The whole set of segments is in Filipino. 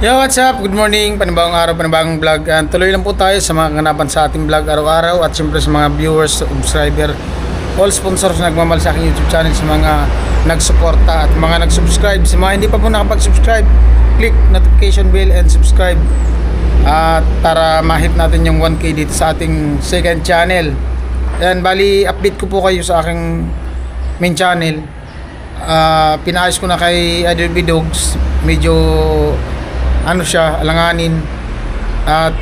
Yo, what's up? Good morning, panibagong araw, panibagong vlog. Tuloy lang po tayo sa mga kaganapan sa ating vlog araw-araw at siyempre sa mga viewers, subscriber, all sponsors na nagmamahal sa aking YouTube channel, sa mga nagsuporta at mga nag-subscribe. Sa mga hindi pa po nakapag-subscribe, click notification bell and subscribe at para ma-hit natin yung 1K dito sa ating second channel. Yan, bali update ko po kayo sa aking main channel. Pinaayos ko na kay Idol B Dogs, medyo ano siya, alanganin, at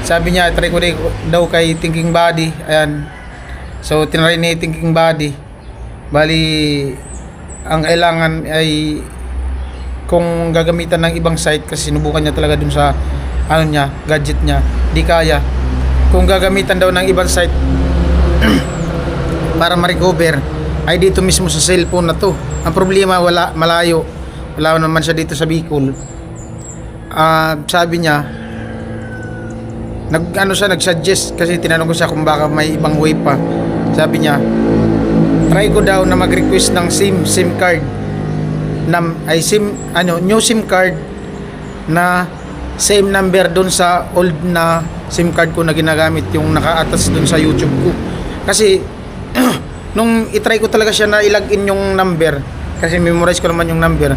sabi niya try ko daw kay Thinking Body. Ayan, so tinry ni Thinking Body. Bali ang kailangan ay kung gagamitan ng ibang site, kasi sinubukan niya talaga dun sa ano niya, gadget niya, di kaya. Kung gagamitan daw ng ibang site para ma-recover ay dito mismo sa cellphone na to. Ang problema, wala, malayo, wala naman siya dito sa Bicol. Sabi niya, nag-suggest, kasi tinanong ko siya kung baka may ibang way pa. Sabi niya, try ko daw na mag-request ng SIM card new SIM card na same number doon sa old na SIM card ko na ginagamit, yung naka-attach doon sa YouTube ko. Kasi nung itry ko talaga siya na i-login yung number, kasi memorize ko naman yung number,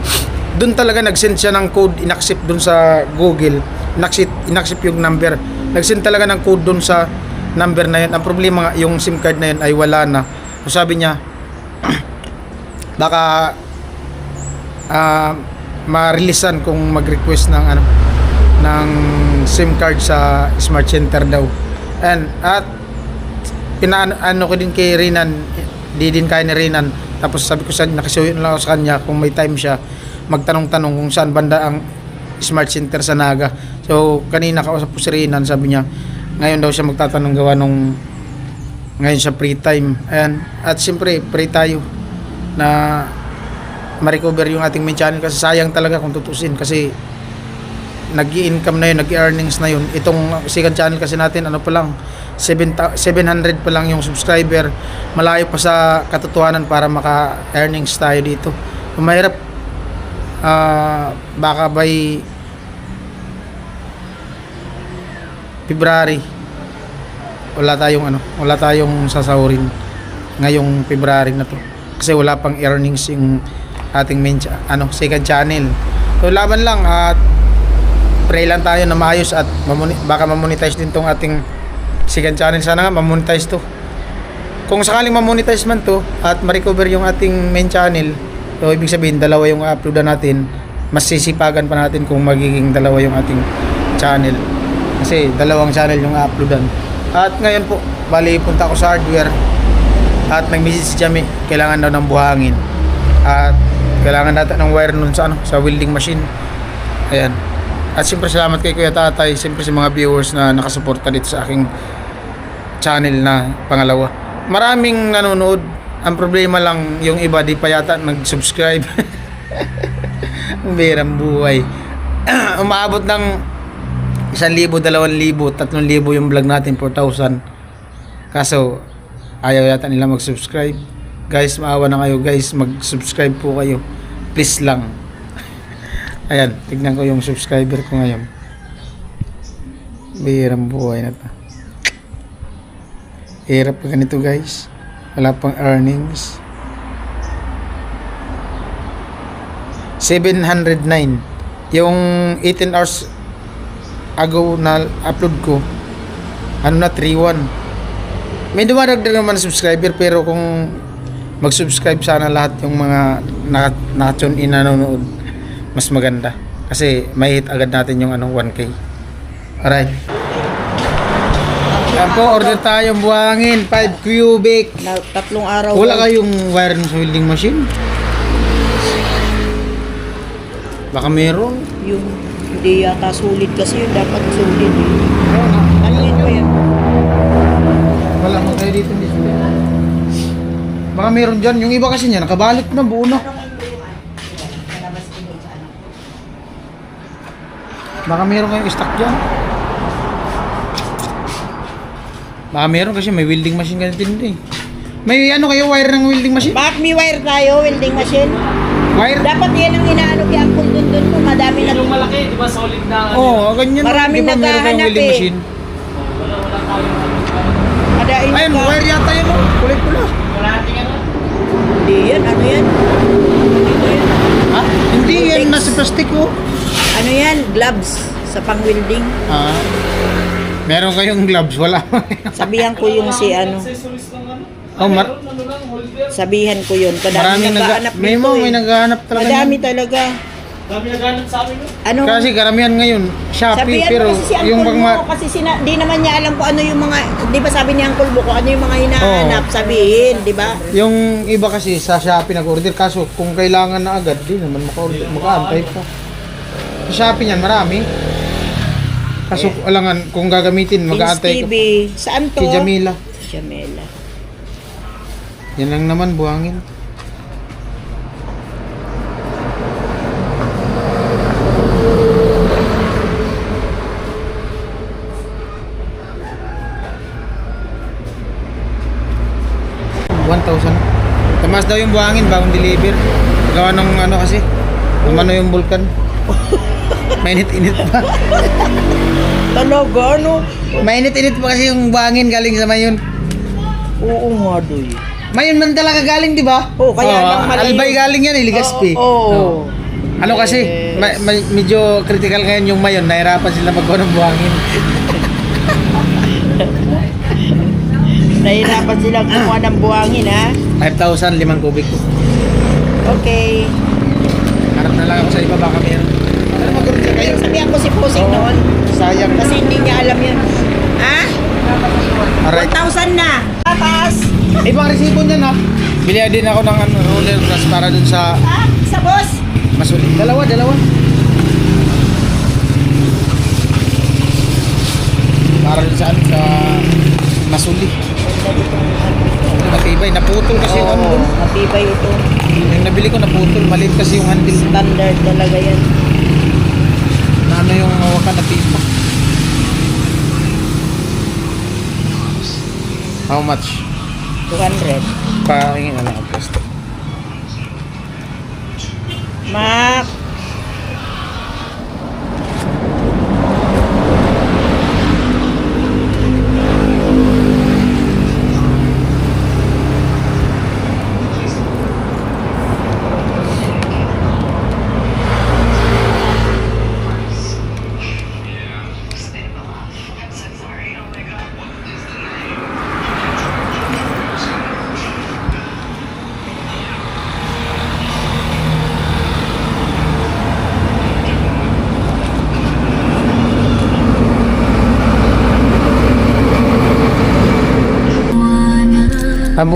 doon talaga nag-send siya ng code, inaccept doon sa Google, inaccept yung number, nag-send talaga ng code doon sa number na yun. Ang problema nga, yung SIM card na yun ay wala na. So sabi niya, baka ma-releasean kung mag-request ng SIM card sa Smart Center daw. At pinaano ko din kay Renan, di din kaya ni Renan. Tapos sabi ko nakisuyo na lang ako sa kanya kung may time siya, magtanong-tanong kung saan banda ang Smart Center sa Naga. So kanina kausap ko si Renan, sabi niya ngayon daw siya magtatanong gawa nung ngayon siya free time. Ayan. At siyempre free tayo na ma-recover yung ating main channel, kasi sayang talaga kung tutusin, kasi nag-i-income na yun, nag-i-earnings na yun. Itong second channel kasi natin, ano pa lang, 700 pa lang yung subscriber. Malayo pa sa katotohanan para maka-earnings tayo dito. Mahirap, baka by February wala tayong sasahurin ngayong February na to, kasi wala pang earnings yung ating main second channel. So laban lang at pray lang tayo na maayos at baka ma-monetize din tong ating second channel. Sana nga ma-monetize to. Kung sakaling ma-monetize man to at ma-recover yung ating main channel, so ibig sabihin dalawa yung uploadan natin, mas sisipagan pa natin kung magiging dalawa yung ating channel, kasi dalawang channel yung uploadan. At ngayon po, bali punta ako sa hardware at nag-message si Jamie, kailangan daw ng buhangin at kailangan natin ng wire nun sa welding machine. Ayan. At siyempre salamat kay Kuya Tatay, siyempre sa mga viewers na nakasuporta dito sa aking channel na pangalawa. Maraming nanonood. Ang problema lang, yung iba di pa yata nag-subscribe. Ang birang buhay. Umaabot ng 1,000, 2,000, 3,000 yung vlog natin, 4,000. Kaso ayaw yata nila mag-subscribe. Guys, maawa na kayo guys, mag-subscribe po kayo, please lang. Ayan, tignan ko yung subscriber ko ngayon. Birang buhay na to. Hirap pa ganito guys, wala pang earnings. 709 yung 18 hours ago na upload ko, 3,1. May dumadagdag naman na subscriber, pero kung mag-subscribe sana lahat yung mga naka-tune in nanonood, mas maganda, kasi may hit agad natin yung 1K. Alright. Yan po, order tayong buhangin, 5 cubic. 3 araw. Wala kayong wire sa welding machine? Baka meron. Yung hindi yata sulit, kasi yun dapat sulit. Ano yun ko yan? Wala mo tayo dito. Baka meron dyan. Yung iba kasi niya, nakabalik na, buo na. Baka meron kayong stock dyan. Baka meron, kasi may welding machine ganito din eh. May kayo wire ng welding machine? Bakit may wire tayo, welding machine? Wire? Dapat yan ang inaano kay Uncle Dundun ko. Madami na. Yung malaki, di ba solid na? Oo, ganyan. Maraming Di ba meron kayong naghahanap welding eh. machine? Wala tayo. Adain Ayun, ka. wire yata yun. Oh. Kulay pula. Wala natin ano? Hindi yan. Ano yan? Dito yan. Ha? Hindi yan. Latex. Nasa plastic oh. Ano yan? Gloves. Sa pang-welding. Ah. Meron kayong gloves? Wala. Sabihan ko yung si ano. Accessories lang ano? Oh, Ano lang, holder. Sabihan ko yun. Kadami Maraming naghahanap may nito mo, may eh. naghahanap talaga. Madami niyan. talaga. Dami naghanap sa amin no? Ano? Kasi karamihan ngayon, Shopee, Sabihan pero mo kasi si Uncle yung pang mo, kasi di naman niya alam kung ano yung mga, di ba sabi ni Uncle mo kung ano yung mga hinahanap, Oo. sabihin, di ba? yung iba kasi sa Shopee nag-order, kaso kung kailangan na agad, di naman maka-order, maka-antay pa. Sa Shopee niyan, marami. Kaso alangan, kung gagamitin, mag-aantay Vince ka. TV. Saan to? Kay Jamila. Jamila. Yan lang naman, buhangin. $1,000. Tamas daw yung buhangin bagong deliver. Gawa ng ano kasi, umano yung vulkan. Mainit-init pa. Talaga, ano? Mainit-init pa kasi yung buhangin galing sa Mayon. Oo nga, doy. Mayon man talaga galing, di ba? Oo, kaya lang malayo. Albay galing yan, Legazpi. Oo. Ano kasi, medyo critical ngayon yung Mayon, nahirapan sila maggawa ng buhangin. Nahirapan silang kumuha ng buhangin, ha? 5,000, 5 kubik. Okay. Harap na lang ako sa iba, baka meron. Ano magkaroon siya kayo? Sabihan ko si Pusing Oo. noon. Sayang. Kasi hindi niya alam yun. Ha? Alright. 1,000 na. Tapas. Ibang resibo niyan ha. Bili din ako ng ano, roller brush para dun sa Ha? Sa boss? masuli. Dalawa. Para dun sa ano, sa masuli. Matibay, naputol kasi yung ano Oo, dun. matibay ito. Yung nabili ko naputol, maliit kasi yung handle. Standard talaga yan. Na ano yung hawakan na pipa. How much? 200. Pahingin na lang ang pwesto. Mak.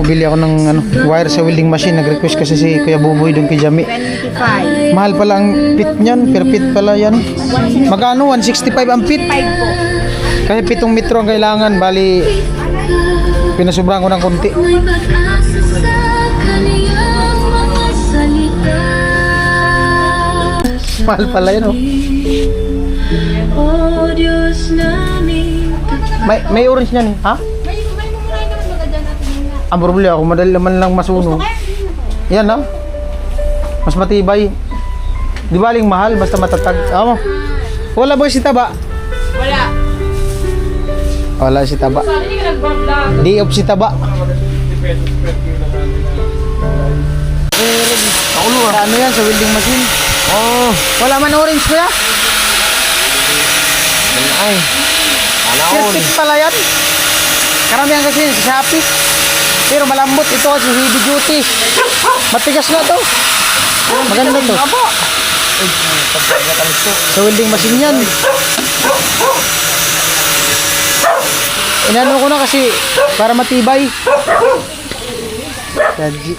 Bili ako ng ano, wire sa welding machine. Nag-request kasi si Kuya Buboy doon kay Jami. 25. Mahal pala ang pit niyan, per pit pala yan. Magkano? 165 ang pit. 5 po. Kasi 7 metro ang kailangan, bali pinasubrahan ko ng konti. May pag-asa sa kaniyang mga salita. Mahal pala yan oh. O Diyos namin, May orange niyan eh. Ha? Ang problema ako, madali naman lang masunog. Yan ha. Mas matibay. Di baling mahal, basta matatag. Mo. Wala ba si Taba? Wala. Wala si Taba. Di off si Taba. Ano yan sa welding machine? Oh, wala man orange kuya? Ay. Perfect pala yan. Karamihan kasi sa Shopee. Pero malambot ito kasi heavy duty. Matigas na to. Maganda to. Sa welding machine yan. Inano ko na kasi para matibay. Dadji.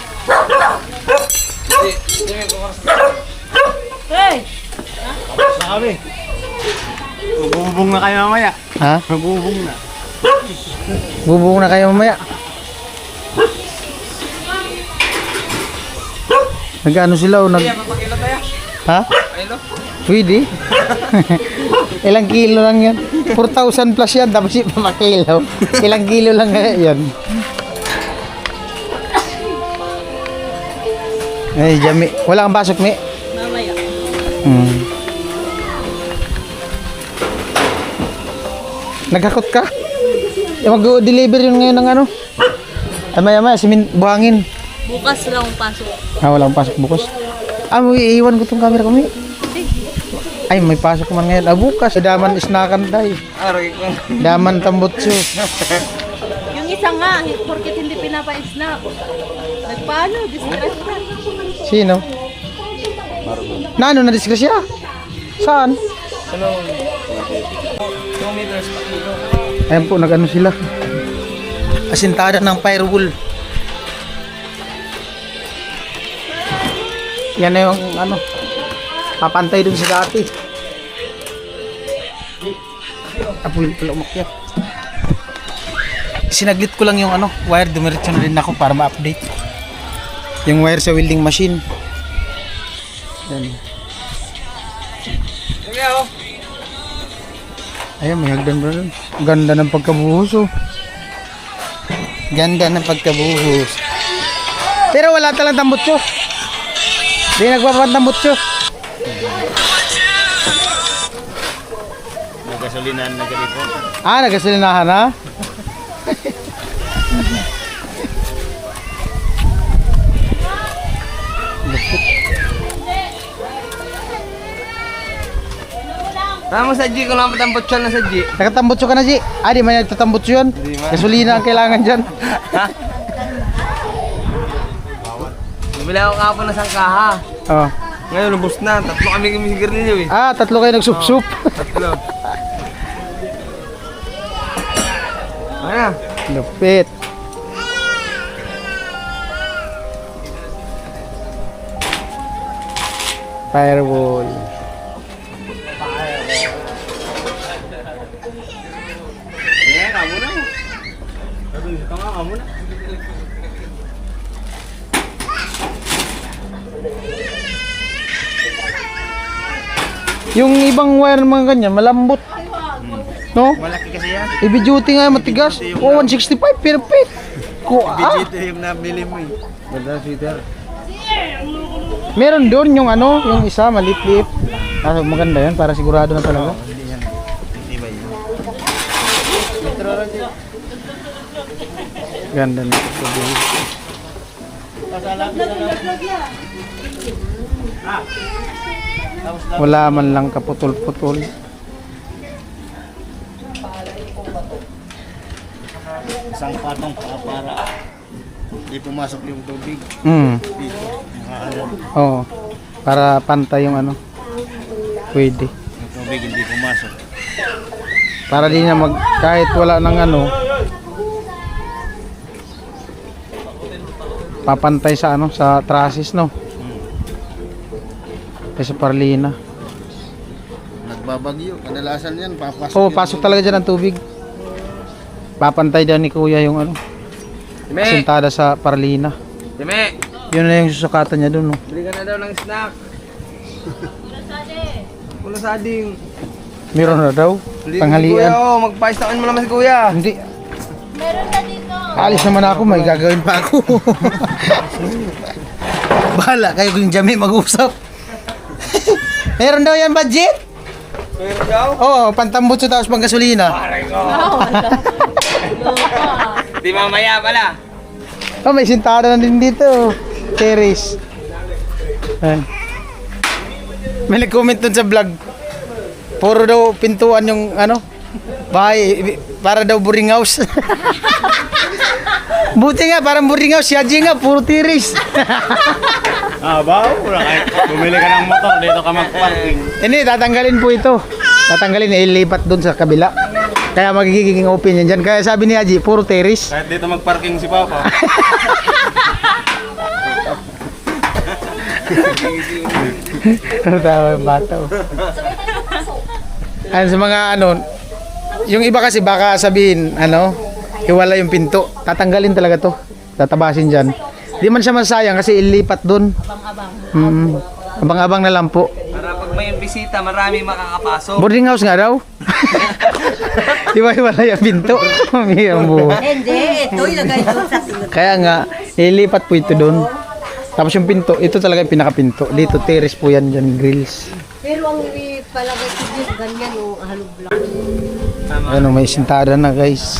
Hey! Magbubong na kayo mamaya. Ha? Magbubong na. Bubong na kayo mamaya. Nag-ano sila o nag... Ha? Pwede. Ilang kilo lang yan. 4,000 plus yan. Tapos yung papakilaw. Ilang kilo lang yan. Ay, Jami. Wala kang pasok, Mi? Mamaya. Naghakot ka? Mag-deliver yun ngayon ng ano? Ay, maya, buhangin. Bukas lang pasok. Wala akong pasok bukas. Iiwan ko tong camera ko, Mi. Ay, may pasok man ngayon. Bukas. Daman isnakan tayo. Aray ko. Daman tambutso. Yung isa nga, porket hindi pinapa-snap. Nagpaano? Distress na. Sino? Na ano, na-disgrasya? Saan? 2 meters pa dito. Ayan po, nag-ano sila. Asintada ng firewall. Yan na yung ano, papantay dun sa dati. Apo yun pala umakyat. Sinaglit ko lang yung ano, wire, dumiretso na rin ako para ma-update. Yung wire sa welding machine. Yan. Ayan, may hagdan ba nun? Ganda ng pagkabuhos, oh. Ganda ng pagkabuhos. Pero wala talang tambutso. Hindi nagpapantambutso. Nagkasulinahan na ganito. Nagasolinahan na? Tama sa G, kung lang patambutsan na sa G. Nakatambutso ka na, Ji? Di man nagtatambutso yun? Di man. Gasolina ang kailangan dyan. Bumili ako kapon na sangkaha. Oh. Ngayon, lubos na. 3 kami kumisigrilyo eh. Tatlo kayo nagsup-sup. 3. Ano? Lupit. Firewall. Ayan, kamu na. Sabi ka nga, kamu na. Yung ibang wire ng mga ganyan, malambot. No? Malaki kasi yan. Heavy duty nga matigas. 165, perfect. Dito yung nabili mo eh. Ganda sweater. Meron doon yung ano, yung isa maliit-liit. Maganda yan para sigurado na talaga. Hindi yan. Hindi ba yun? Ganda na. Wala man lang kaputol-putol. Isang patong para hindi pumasok yung tubig. Dito. Oo. Para pantay yung ano. Pwede. Yung tubig hindi pumasok. Para di na kahit wala ng ano, papantay sa ano, sa trusses, no? Sa parlina. Nagbabagyo. Kadalasan yan, papasok. Oo, pasok talaga dyan ang tubig. Papantay dyan ni kuya yung ano, sintada sa parlina. Dime! Yun na yung susukatan niya dun, no? Bili ka na daw ng snack. Pula sading. Meron na daw, Kuya, tanghalian. magpaistakan mo naman si kuya. Hindi. Alis naman ako, may gagawin pa ako. Bahala kayo kung Jami mag-usap. Meron daw yan budget? Meron daw? Oo, pantambutso tapos pang gasolina. Aray ko. Di mamaya pala. Oh, may sintada na din dito. Terrace. Ayan. May nag-comment dun sa vlog. Puro daw pintuan yung ano, bahay, para daw boarding house. Buti nga, parang boarding house. Si Haji nga, puro terrace. Ba? Wala kahit bumili ka ng motor, dito ka mag-parking. Hindi, tatanggalin po ito. Tatanggalin, ilipat dun sa kabila. Kaya magiging open yan dyan. Kaya sabi ni Haji, puro terrace. Kahit dito mag-parking si Papa. Tawa yung bata. Oh. Ano sa mga ano, yung iba kasi baka sabihin, ano, iwala yung pinto. Tatanggalin talaga to. Tatabasin dyan. Di man siya masayang kasi ilipat dun. Abang-abang. Abang-abang na lang po. Para pag may bisita, marami makakapasok. Boarding house nga daw. Di ba iwala yung pinto? Ang buhay. Hindi, ito ilagay doon sa Kaya nga, ilipat po ito dun. Tapos yung pinto, ito talaga yung pinakapinto. Dito, terrace po yan dyan, grills. Pero ang palagay ko dito, ganyan o halog lang. Ano, may sintada na guys.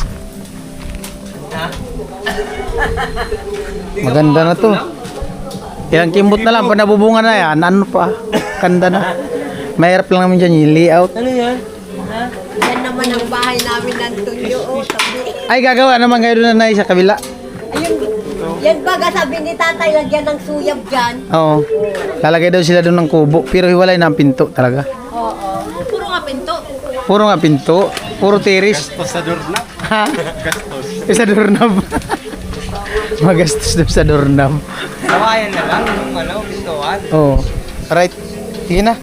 Maganda na to. Ilang kimbot na lang, pag nabubunga na yan, ano pa, kanda na. Mahirap lang naman dyan yung layout. Yan naman ang bahay namin ng Tunyo. Oh, sabi. Ay, gagawa naman kayo doon na sa kabila. Ayun, yan baga sabi ni tatay, lagyan ng suyab dyan. Oo. Lalagay daw sila doon ng kubo, pero hiwalay na ang pinto talaga. Oo. Puro nga pinto. Puro nga pinto, puro terrace. Gastos sa doorknob. Ha? Gastos. Sa doorknob. Magastos doon sa doorknob. Kawayan na lang yung pintuan. Oo. Right. Sige na.